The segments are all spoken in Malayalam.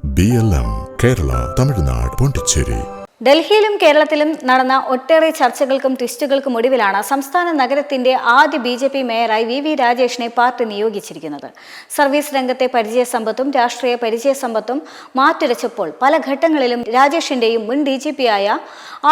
BLM കേരള തമിഴ്നാട് പോണ്ടിച്ചേരി. ഡൽഹിയിലും കേരളത്തിലും നടന്ന ഒട്ടേറെ ചർച്ചകൾക്കും ട്വിസ്റ്റുകൾക്കും ഒടുവിലാണ് സംസ്ഥാന നഗരത്തിന്റെ ആദ്യ BJP മേയറായി VV രാജേഷിനെ പാർട്ടി നിയോഗിച്ചിരിക്കുന്നത്. സർവീസ് രംഗത്തെ പരിചയസമ്പത്തും രാഷ്ട്രീയ പരിചയസമ്പത്തും മാറ്റുരച്ചപ്പോൾ പല ഘട്ടങ്ങളിലും രാജേഷിന്റെയും മുൻ DGP-ആയ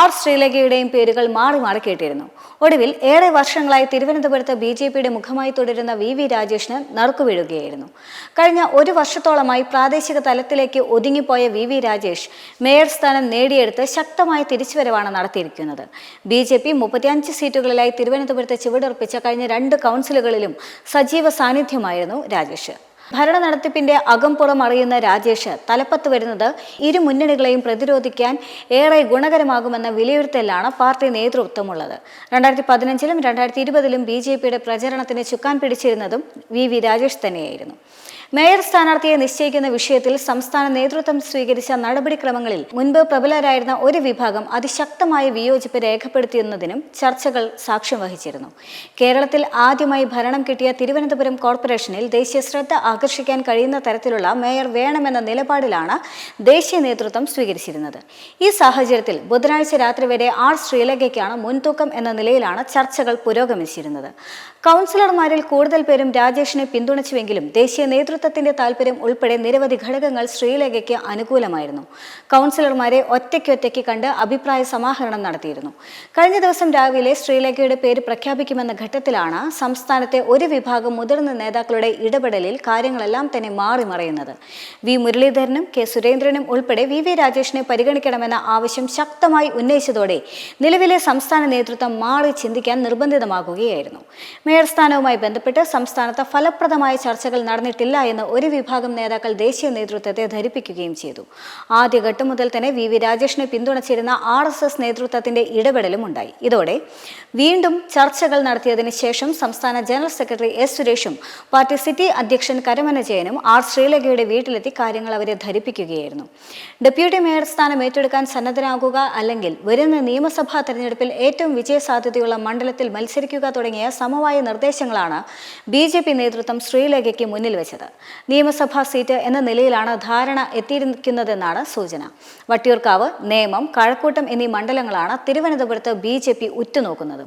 R ശ്രീലേഖയുടെയും പേരുകൾ മാറി മാറി കേട്ടിരുന്നു. ഒടുവിൽ ഏറെ വർഷങ്ങളായി തിരുവനന്തപുരത്ത് BJP-യുടെ മുഖമായി തുടരുന്ന VV രാജേഷിന് നറുക്കുവീഴുകയായിരുന്നു. കഴിഞ്ഞ ഒരു വർഷത്തോളമായി പ്രാദേശിക തലത്തിലേക്ക് ഒതുങ്ങിപ്പോയ VV രാജേഷ് മേയർ സ്ഥാനം നേടിയെടുത്ത് ശക്തമായ തിരിച്ചുവരവാണ് നടത്തിയിരിക്കുന്നത്. BJP 35 സീറ്റുകളിലായി തിരുവനന്തപുരത്ത് ചുവടുറപ്പിച്ച കഴിഞ്ഞ 2 കൗൺസിലുകളിലും സജീവ സാന്നിധ്യമായിരുന്നു രാജേഷ്. ഭരണ നടത്തിപ്പിന്റെ അകംപുറം അറിയുന്ന രാജേഷ് തലപ്പത്ത് വരുന്നത് ഇരു മുന്നണികളെയും പ്രതിരോധിക്കാൻ ഏറെ ഗുണകരമാകുമെന്ന വിലയിരുത്തലാണ് പാർട്ടി നേതൃത്വമുള്ളത്. 2015-ലും 2020-ലും BJP-യുടെ പ്രചരണത്തിന് ചുക്കാൻ പിടിച്ചിരുന്നതും VV രാജേഷ് തന്നെയായിരുന്നു. മേയർ സ്ഥാനാർത്ഥിയെ നിശ്ചയിക്കുന്ന വിഷയത്തിൽ സംസ്ഥാന നേതൃത്വം സ്വീകരിച്ച നടപടിക്രമങ്ങളിൽ മുൻപ് പ്രബലരായിരുന്ന ഒരു വിഭാഗം അതിശക്തമായ വിയോജിപ്പ് രേഖപ്പെടുത്തിയെന്നതിനും ചർച്ചകൾ സാക്ഷ്യം വഹിച്ചിരുന്നു. കേരളത്തിൽ ആദ്യമായി ഭരണം കിട്ടിയ തിരുവനന്തപുരം കോർപ്പറേഷനിൽ ദേശീയ ശ്രദ്ധ ആകർഷിക്കാൻ കഴിയുന്ന തരത്തിലുള്ള മേയർ വേണമെന്ന നിലപാടിലാണ് ദേശീയ നേതൃത്വം സ്വീകരിച്ചിരുന്നത്. ഈ സാഹചര്യത്തിൽ ബുധനാഴ്ച രാത്രി വരെ R ശ്രീലേഖയ്ക്കാണ് മുൻതൂക്കം എന്ന നിലയിലാണ് ചർച്ചകൾ പുരോഗമിച്ചിരുന്നത്. കൗൺസിലർമാരിൽ കൂടുതൽ പേരും രാജേഷിനെ പിന്തുണച്ചുവെങ്കിലും ദേശീയ നേതൃത്വത്തിന്റെ താൽപര്യം ഉൾപ്പെടെ നിരവധി ഘടകങ്ങൾ ശ്രീലേഖയ്ക്ക് അനുകൂലമായിരുന്നു. കൗൺസിലർമാരെ ഒറ്റയ്ക്കൊറ്റയ്ക്ക് കണ്ട് അഭിപ്രായ സമാഹരണം നടത്തിയിരുന്നു. കഴിഞ്ഞ ദിവസം രാവിലെ ശ്രീലേഖയുടെ പേര് പ്രഖ്യാപിക്കുമെന്ന ഘട്ടത്തിലാണ് സംസ്ഥാനത്തെ ഒരു വിഭാഗം മുതിർന്ന നേതാക്കളുടെ ഇടപെടലിൽ കാര്യങ്ങളെല്ലാം തന്നെ മാറി മറയുന്നത്. V മുരളീധരനും K സുരേന്ദ്രനും ഉൾപ്പെടെ VV രാജേഷിനെ പരിഗണിക്കണമെന്ന ആവശ്യം ശക്തമായി ഉന്നയിച്ചതോടെ നിലവിലെ സംസ്ഥാന നേതൃത്വം മാറി ചിന്തിക്കാൻ നിർബന്ധിതമാകുകയായിരുന്നു. മേയർ സ്ഥാനവുമായി ബന്ധപ്പെട്ട് സംസ്ഥാനത്ത് ഫലപ്രദമായ ചർച്ചകൾ നടന്നിട്ടില്ല എന്ന് ഒരു വിഭാഗം നേതാക്കൾ ദേശീയ നേതൃത്വത്തെ ധരിപ്പിക്കുകയും ചെയ്തു. ആദ്യഘട്ടം മുതൽ തന്നെ VV രാജേഷിനെ പിന്തുണച്ചിരുന്ന RSS നേതൃത്വത്തിന്റെ ഇടപെടലും ഉണ്ടായി. ഇതോടെ വീണ്ടും ചർച്ചകൾ നടത്തിയതിനു ശേഷം സംസ്ഥാന ജനറൽ സെക്രട്ടറി S സുരേഷും പാർട്ടി സിറ്റി അധ്യക്ഷൻ കരമന ജയനും R ശ്രീലേഖയുടെ വീട്ടിലെത്തി കാര്യങ്ങൾ അവരെ ധരിപ്പിക്കുകയായിരുന്നു. ഡെപ്യൂട്ടി മേയർ സ്ഥാനം ഏറ്റെടുക്കാൻ സന്നദ്ധനാകുക, അല്ലെങ്കിൽ വരുന്ന നിയമസഭാ തെരഞ്ഞെടുപ്പിൽ ഏറ്റവും വിജയസാധ്യതയുള്ള മണ്ഡലത്തിൽ മത്സരിക്കുക തുടങ്ങിയ സമവായ നിർദ്ദേശങ്ങളാണ് BJP നേതൃത്വം ശ്രീലേഖയ്ക്ക് മുന്നിൽ വെച്ചത്. നിയമസഭാ സീറ്റ് എന്ന നിലയിലാണ് ധാരണ എത്തിയിരിക്കുന്നതെന്നാണ് സൂചന. വട്ടിയൂർക്കാവ്, നേമം, കഴക്കൂട്ടം എന്നീ മണ്ഡലങ്ങളാണ് തിരുവനന്തപുരത്ത് BJP ഉറ്റുനോക്കുന്നത്.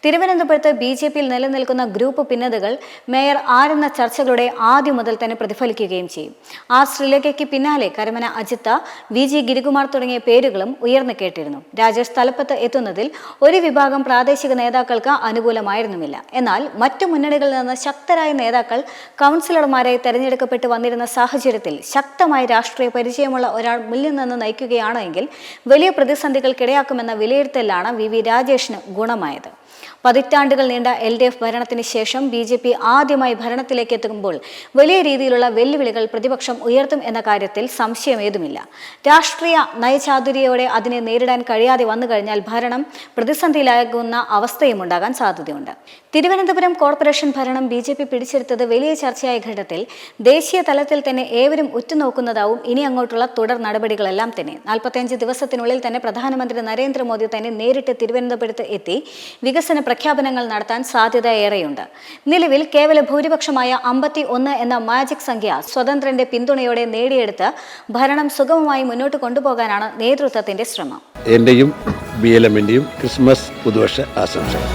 തിരുവനന്തപുരത്ത് BJP-യിൽ നിലനിൽക്കുന്ന ഗ്രൂപ്പ് ഭിന്നതകൾ മേയർ ആരെന്ന ചർച്ചകളുടെ ആദ്യം മുതൽ തന്നെ പ്രതിഫലിക്കുകയും ചെയ്യും. R ശ്രീലേഖയ്ക്ക് പിന്നാലെ കരമന അജിത്ത, VG ഗിരികുമാർ തുടങ്ങിയ പേരുകളും ഉയർന്നു കേട്ടിരുന്നു. രാജേഷ് തലപ്പത്ത് എത്തുന്നതിൽ ഒരു വിഭാഗം പ്രാദേശിക നേതാക്കൾക്ക് അനുകൂലമായിരുന്നുമില്ല. എന്നാൽ മറ്റു മുന്നണികളിൽ നിന്ന് ശക്തരായ നേതാക്കൾ കൗൺസിലർമാരായി തെരഞ്ഞെടുക്കപ്പെട്ടു വന്നിരുന്ന സാഹചര്യത്തിൽ ശക്തമായ രാഷ്ട്രീയ പരിചയമുള്ള ഒരാൾ മുന്നിൽ നിന്ന് നയിക്കുകയാണ് എങ്കിൽ വലിയ പ്രതിസന്ധികൾക്കിടയാക്കുമെന്ന വിലയിരുത്തലാണ് VV രാജേഷിന് ഗുണമായത്. പതിറ്റാണ്ടുകൾ നീണ്ട LDF ഭരണത്തിന് ശേഷം BJP ആദ്യമായി ഭരണത്തിലേക്ക് എത്തുമ്പോൾ വലിയ രീതിയിലുള്ള വെല്ലുവിളികൾ പ്രതിപക്ഷം ഉയർത്തും എന്ന കാര്യത്തിൽ സംശയമേതുമില്ല. രാഷ്ട്രീയ നയചാതുര്യയോടെ അതിനെ നേരിടാൻ കഴിയാതെ വന്നു കഴിഞ്ഞാൽ ഭരണം പ്രതിസന്ധിയിലാകുന്ന അവസ്ഥയും ഉണ്ടാകാൻ സാധ്യതയുണ്ട്. തിരുവനന്തപുരം കോർപ്പറേഷൻ ഭരണം BJP പിടിച്ചെടുത്തത് വലിയ ചർച്ചയായ ഘട്ടത്തിൽ ദേശീയ തലത്തിൽ തന്നെ ഏവരും ഉറ്റുനോക്കുന്നതാവും ഇനി അങ്ങോട്ടുള്ള തുടർ നടപടികളെല്ലാം തന്നെ. 45 ദിവസത്തിനുള്ളിൽ തന്നെ പ്രധാനമന്ത്രി നരേന്ദ്രമോദി തന്നെ നേരിട്ട് തിരുവനന്തപുരത്ത് എത്തി വികസന പ്രഖ്യാപനങ്ങൾ നടത്താൻ സാധ്യത ഏറെയുണ്ട്. നിലവിൽ കേവല ഭൂരിപക്ഷമായ 51 എന്ന മാജിക് സംഖ്യ സ്വതന്ത്രന്റെ പിന്തുണയോടെ നേടിയെടുത്ത് ഭരണം സുഗമമായി മുന്നോട്ട് കൊണ്ടുപോകാനാണ് നേതൃത്വത്തിന്റെ ശ്രമം. എന്റെയും BLM-ന്റെയും ക്രിസ്മസ് പുതുവർഷ ആശംസകൾ.